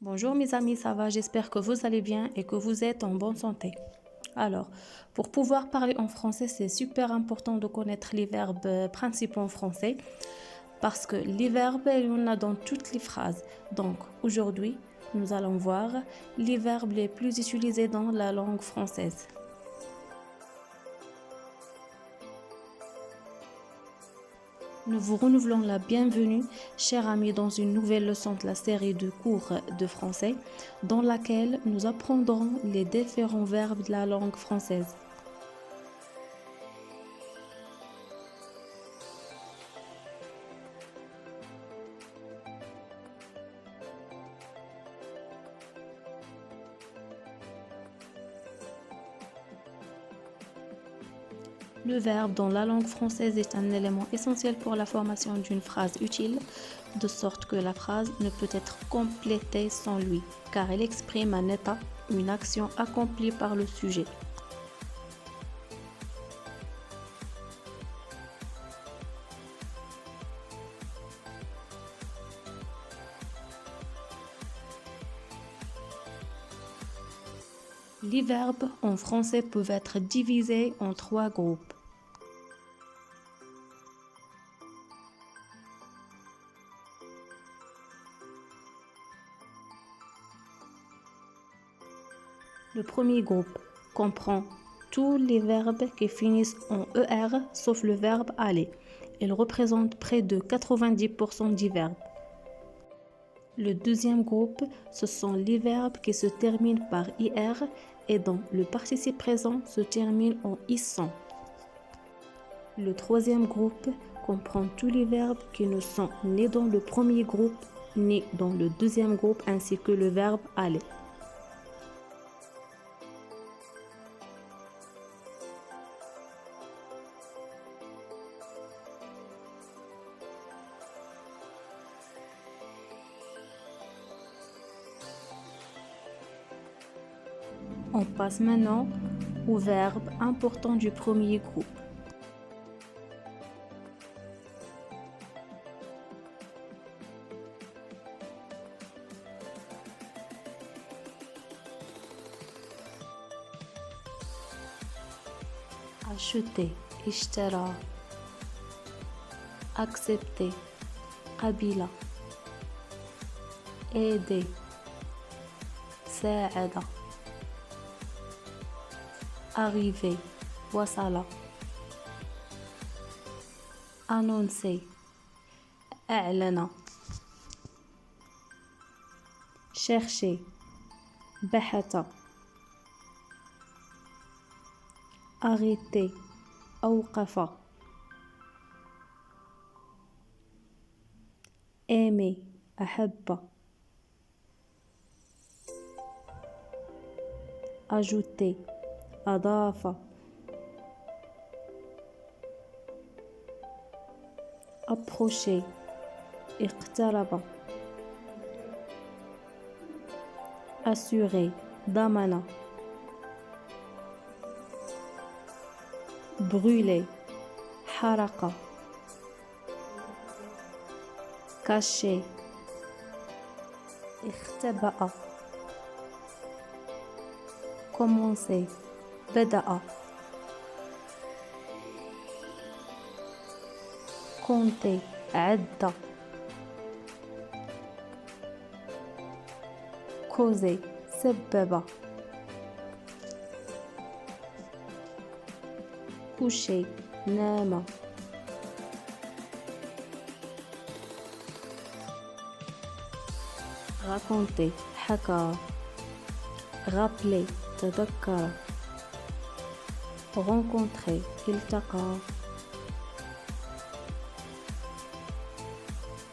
Bonjour mes amis, ça va? J'espère que vous allez bien et que vous êtes en bonne santé. Alors, pour pouvoir parler en français, c'est super important de connaître les verbes principaux en français parce que les verbes, il y en a dans toutes les phrases. Donc, aujourd'hui, nous allons voir les verbes les plus utilisés dans la langue française. Nous vous renouvelons la bienvenue, chers amis, dans une nouvelle leçon de la série de cours de français, dans laquelle nous apprendrons les différents verbes de la langue française. Le verbe dans la langue française est un élément essentiel pour la formation d'une phrase utile, de sorte que la phrase ne peut être complétée sans lui, car il exprime un état, une action accomplie par le sujet. Les verbes en français peuvent être divisés en 3 groupes. Le premier groupe comprend tous les verbes qui finissent en ER sauf le verbe aller. Il représente près de 90% des verbes. Le deuxième groupe, ce sont les verbes qui se terminent par IR et dont le participe présent se termine en ISSON. Le troisième groupe comprend tous les verbes qui ne sont ni dans le premier groupe ni dans le deuxième groupe ainsi que le verbe aller. On passe maintenant au verbe important du premier groupe. Acheter, اشترى. Accepter, قبل. Aider, ساعد. Arriver, وصل. Annoncer, أعلن. Chercher, بحث. Arrêter, أوقف. Aimer, أحب. Ajouter, أضاف. Approcher, اقترب. Assurer, ضمن. Brûler, حرق. Cacher, اختبأ. Commencer, بدأ. Compter, عد. Causer, سبب. Coucher, نام. Raconter, حكى. Rappeler, تذكر. Rencontrer, التقى.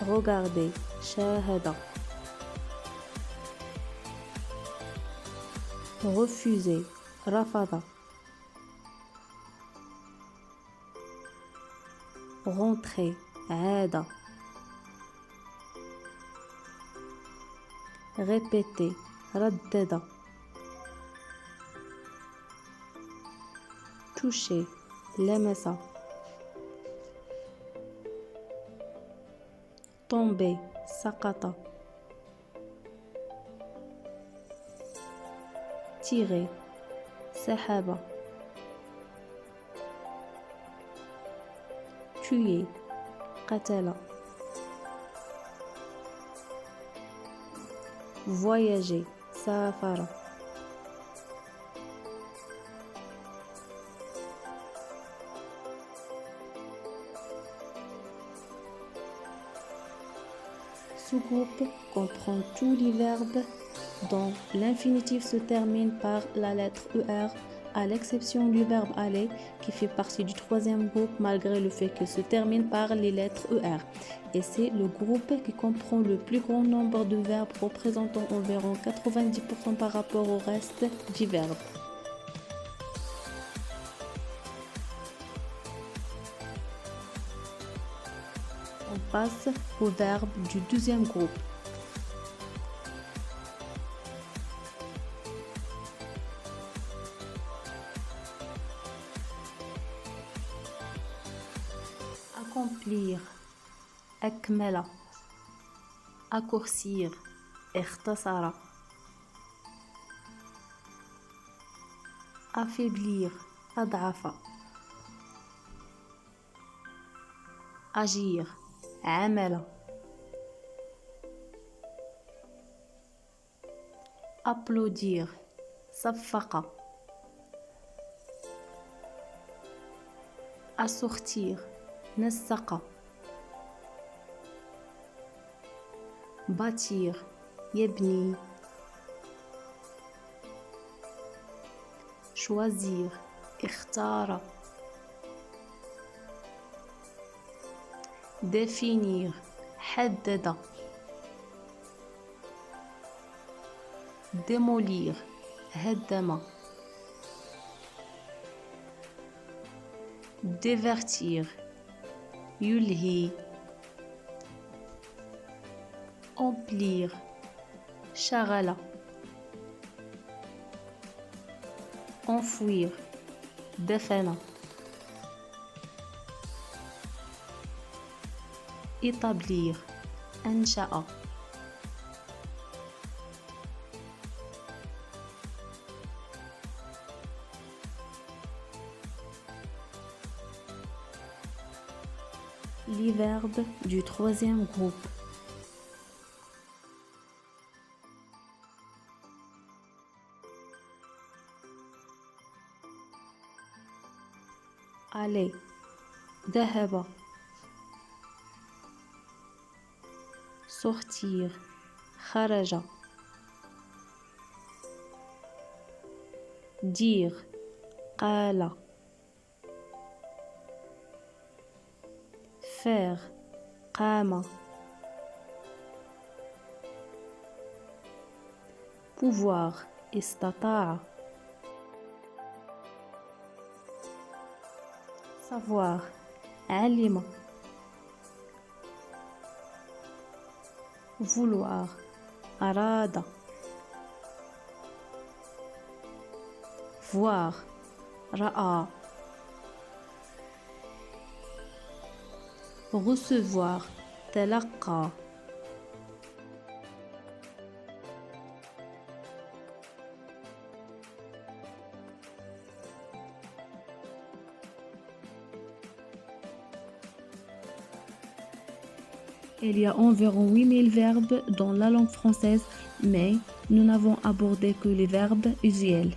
Regarder, شاهد. Refuser, رفض. Rentrer, عاد. Répéter, ردد. Toucher, لمس. tomber, سقط. tirer, sahaba, tuer, qatala, voyager, safara, ce groupe comprend tous les verbes dont l'infinitif se termine par la lettre ER, à l'exception du verbe aller qui fait partie du troisième groupe malgré le fait qu'il se termine par les lettres ER. Et c'est le groupe qui comprend le plus grand nombre de verbes représentant environ 90% par rapport au reste du verbe. On passe au verbe du deuxième groupe. Accomplir, akmala, accourcir, ikhtasara, affaiblir, ad'afa, agir, amala, applaudir, saffaqa, assortir, nassaqa, bâtir, yabni, choisir, ikhtara, définir, haddada, démolir, haddama, divertir, yulhi, emplir, shaghala, enfouir, dafana, établir, ansha'a. Les verbes du troisième groupe. Aller, dhahaba, sortir, kharaja, dire, qala, faire, qama, pouvoir, istata'a, savoir, alima, vouloir, arada, voir, ra'a, recevoir, talaqqa. Il y a environ 8000 verbes dans la langue française, mais nous n'avons abordé que les verbes usuels.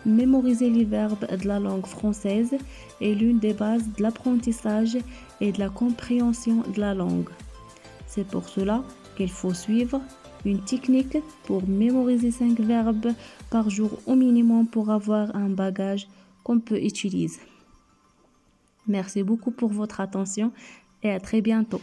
Mémoriser les verbes de la langue française est l'une des bases de l'apprentissage et de la compréhension de la langue. C'est pour cela qu'il faut suivre une technique pour mémoriser 5 verbes par jour au minimum pour avoir un bagage qu'on peut utiliser. Merci beaucoup pour votre attention et à très bientôt.